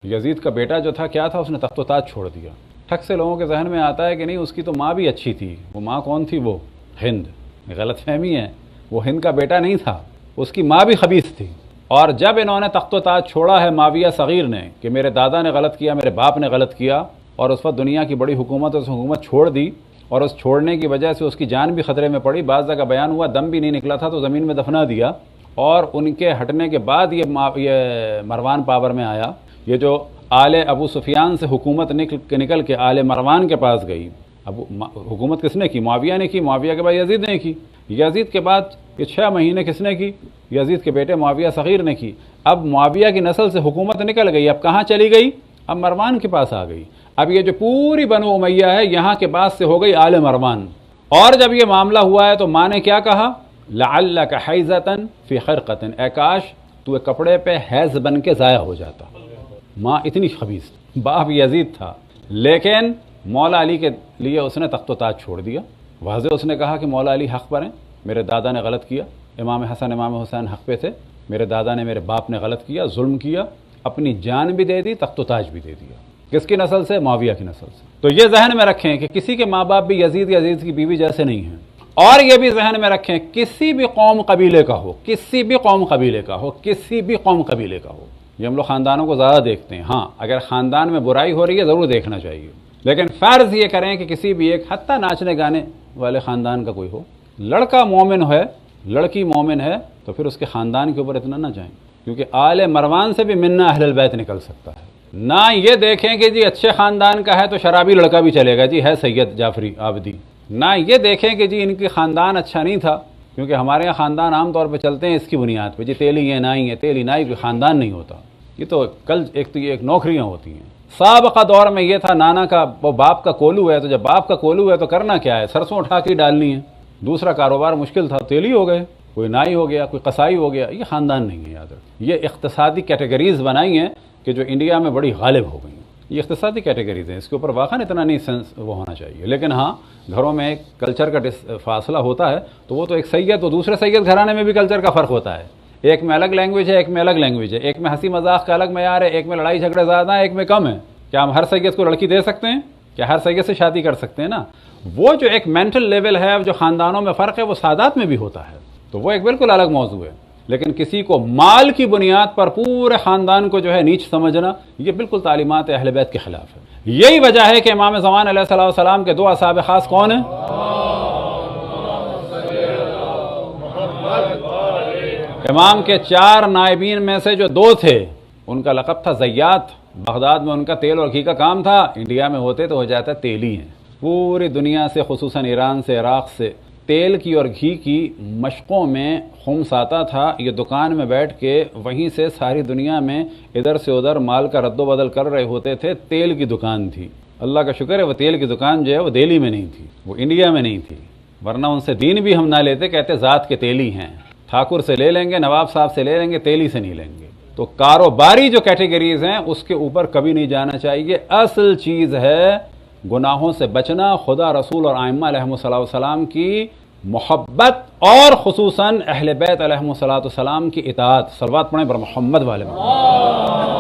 یزید کا بیٹا جو تھا کیا تھا، اس نے تخت و تاج چھوڑ دیا۔ ٹھک سے لوگوں کے ذہن میں آتا ہے کہ نہیں، اس کی تو ماں بھی اچھی تھی۔ وہ ماں کون تھی؟ وہ ہند۔ غلط فہمی ہے، وہ ہند کا بیٹا نہیں تھا، اس کی ماں بھی خبیث تھی۔ اور جب انہوں نے تخت و تاج چھوڑا ہے معاویہ صغیر نے کہ میرے دادا نے غلط کیا، میرے باپ نے غلط کیا، اور اس وقت دنیا کی بڑی حکومت اس حکومت چھوڑ دی، اور اس چھوڑنے کی وجہ سے اس کی جان بھی خطرے میں پڑی، بعض جگہ بیان ہوا دم بھی نہیں نکلا تھا تو زمین میں دفنا دیا۔ اور ان کے ہٹنے کے بعد یہ مروان پاور میں آیا۔ یہ جو آل ابو سفیان سے حکومت نکل کے آل مروان کے پاس گئی۔ اب حکومت کس نے کی؟ معاویہ نے کی، معاویہ کے بعد یزید نے کی، یزید کے بعد یہ 6 مہینے کس نے کی؟ یزید کے بیٹے معاویہ صغیر نے کی۔ اب معاویہ کی نسل سے حکومت نکل گئی، اب کہاں چلی گئی؟ اب مروان کے پاس آ گئی۔ اب یہ جو پوری بنو امیہ ہے، یہاں کے بعد سے ہو گئی آل مروان۔ اور جب یہ معاملہ ہوا ہے تو ماں نے کیا کہا؟ لعلک حیزۃ فی خرقۃ، اے کاش تو ایک کپڑے پہ حیض بن کے ضائع ہو جاتا۔ ماں اتنی خبیث، باپ یزید تھا، لیکن مولا علی کے لیے اس نے تخت و تاج چھوڑ دیا۔ واضح اس نے کہا کہ مولا علی حق پر ہیں، میرے دادا نے غلط کیا، امام حسن امام حسین حق پہ تھے، میرے دادا نے میرے باپ نے غلط کیا، ظلم کیا، اپنی جان بھی دے دی، تخت و تاج بھی دے دیا۔ کس کی نسل سے؟ معاویہ کی نسل سے۔ تو یہ ذہن میں رکھیں کہ کسی کے ماں باپ بھی یزید کی بیوی جیسے نہیں ہیں۔ اور یہ بھی ذہن میں رکھیں، کسی بھی قوم قبیلے کا ہو، کسی بھی قوم قبیلے کا ہو، کسی بھی قوم قبیلے کا ہو، یہ ہم لوگ خاندانوں کو زیادہ دیکھتے ہیں۔ ہاں، اگر خاندان میں برائی ہو رہی ہے ضرور دیکھنا چاہیے، لیکن فرض یہ کریں کہ کسی بھی ایک حتیٰ ناچنے گانے والے خاندان کا کوئی ہو، لڑکا مومن ہے، لڑکی مومن ہے، تو پھر اس کے خاندان کے اوپر اتنا نہ جائیں، کیونکہ آل مروان سے بھی منا اہل البیت نکل سکتا ہے۔ نہ یہ دیکھیں کہ جی اچھے خاندان کا ہے تو شرابی لڑکا بھی چلے گا، جی ہے سید جعفری آبدی۔ نہ یہ دیکھیں کہ جی ان کی خاندان اچھا نہیں تھا، کیونکہ ہمارے یہاں خاندان عام طور پہ چلتے ہیں اس کی بنیاد پہ، جی تیلی ہے نائی ہے، تیلی نائی کوئی خاندان نہیں ہوتا، یہ تو ایک نوکریاں ہوتی ہیں۔ سابقہ دور میں یہ تھا، نانا کا وہ باپ کا کولو ہے، تو جب باپ کا کولو ہے تو کرنا کیا ہے؟ سرسوں اٹھا کے ڈالنی ہے۔ دوسرا کاروبار مشکل تھا، تیلی ہو گئے، کوئی نائی ہو گیا، کوئی قصائی ہو گیا۔ یہ خاندان نہیں ہے، یاد رکھ، یہ اقتصادی کیٹیگریز بنائی ہیں کہ جو انڈیا میں بڑی غالب ہو گئی ہیں۔ یہ اقتصادی کیٹیگریز ہیں، اس کے اوپر واقعاً اتنا نہیں سینس وہ ہونا چاہیے، لیکن ہاں گھروں میں ایک کلچر کا فاصلہ ہوتا ہے، تو وہ تو ایک سید و دوسرے سید گھرانے میں بھی کلچر کا فرق ہوتا ہے۔ ایک میں الگ لینگویج ہے، ایک میں الگ لینگویج ہے، ایک میں ہنسی مذاق کا الگ معیار ہے، ایک میں لڑائی جھگڑے زیادہ ہیں، ایک میں کم ہے۔ کیا ہم ہر سید کو لڑکی دے سکتے ہیں؟ کیا ہر سید سے شادی کر سکتے ہیں؟ نا، وہ جو ایک مینٹل لیول ہے، جو خاندانوں میں فرق ہے، وہ سادات میں بھی ہوتا ہے، تو وہ ایک بالکل الگ موضوع ہے۔ لیکن کسی کو مال کی بنیاد پر پورے خاندان کو جو ہے نیچ سمجھنا، یہ بالکل تعلیمات اہل بیت کے خلاف ہے۔ یہی وجہ ہے کہ امام زمان علیہ السلام کے 2 اصحاب خاص کون ہیں؟ امام کے 4 نائبین میں سے جو 2 تھے، ان کا لقب تھا زیات۔ بغداد میں ان کا تیل اور گھی کا کام تھا، انڈیا میں ہوتے تو ہو جاتا تیلی ہیں۔ پوری دنیا سے، خصوصاً ایران سے، عراق سے تیل کی اور گھی کی مشقوں میں خمس آتا تھا۔ یہ دکان میں بیٹھ کے وہیں سے ساری دنیا میں ادھر سے ادھر مال کا رد و بدل کر رہے ہوتے تھے۔ تیل کی دکان تھی، اللہ کا شکر ہے وہ تیل کی دکان جو ہے وہ دہلی میں نہیں تھی، وہ انڈیا میں نہیں تھی، ورنہ ان سے دین بھی ہم نہ لیتے، کہتے ذات کے تیلی ہیں، ٹھاکر سے لے لیں گے، نواب صاحب سے لے لیں گے، تیلی سے نہیں لیں گے۔ تو کاروباری جو کیٹیگریز ہیں اس کے اوپر کبھی نہیں جانا چاہیے۔ اصل چیز ہے گناہوں سے بچنا، خدا، رسول اور ائمہ علیہم السلام کی محبت، اور خصوصاً اہل بیت علیہم السلام کی اطاعت۔ صلوات پڑھیں بر محمد والے محمد۔